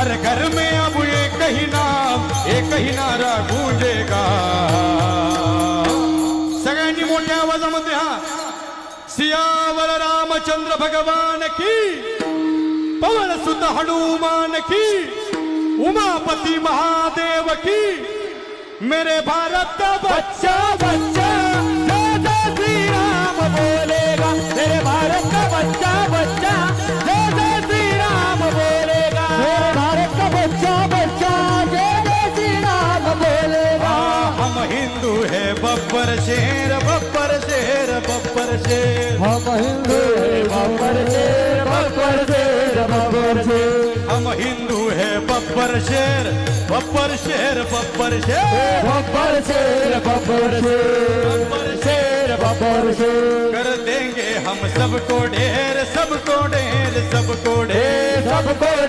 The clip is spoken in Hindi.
हर घर में अब एक ही नाम, एक ही नारा गूंजेगा. सगळ्यांनी मोठ्या आवाजामध्ये हा. सियावर रामचंद्र भगवान की, पवन सुत हनुमान की, उमापति महादेव की. मेरे भारत का बच्चा बच्चा जय जय श्री राम बोलेगा. मेरे भारत का बच्चा बच्चा जय जय श्री राम बोलेगा. मेरे भारत का बच्चा बच्चा जय जय श्री राम बोलेगा. हम हिंदू है बब्बर शेर, बब्बर शेर, बब्बर शेर. हम हिंदू है बब्बर शेर, बब्बर शेर, बब्बर शेर. हम हिंदू है बब्बर शेर, बब्बर शेर, बब्बर शेर. बब्बर शेर, बब्बर शेर, बब्बर शेर, बब्बर शेर. कर देंगे हम सबको ढेर, सबको ढेर, सबको ढेर. सबको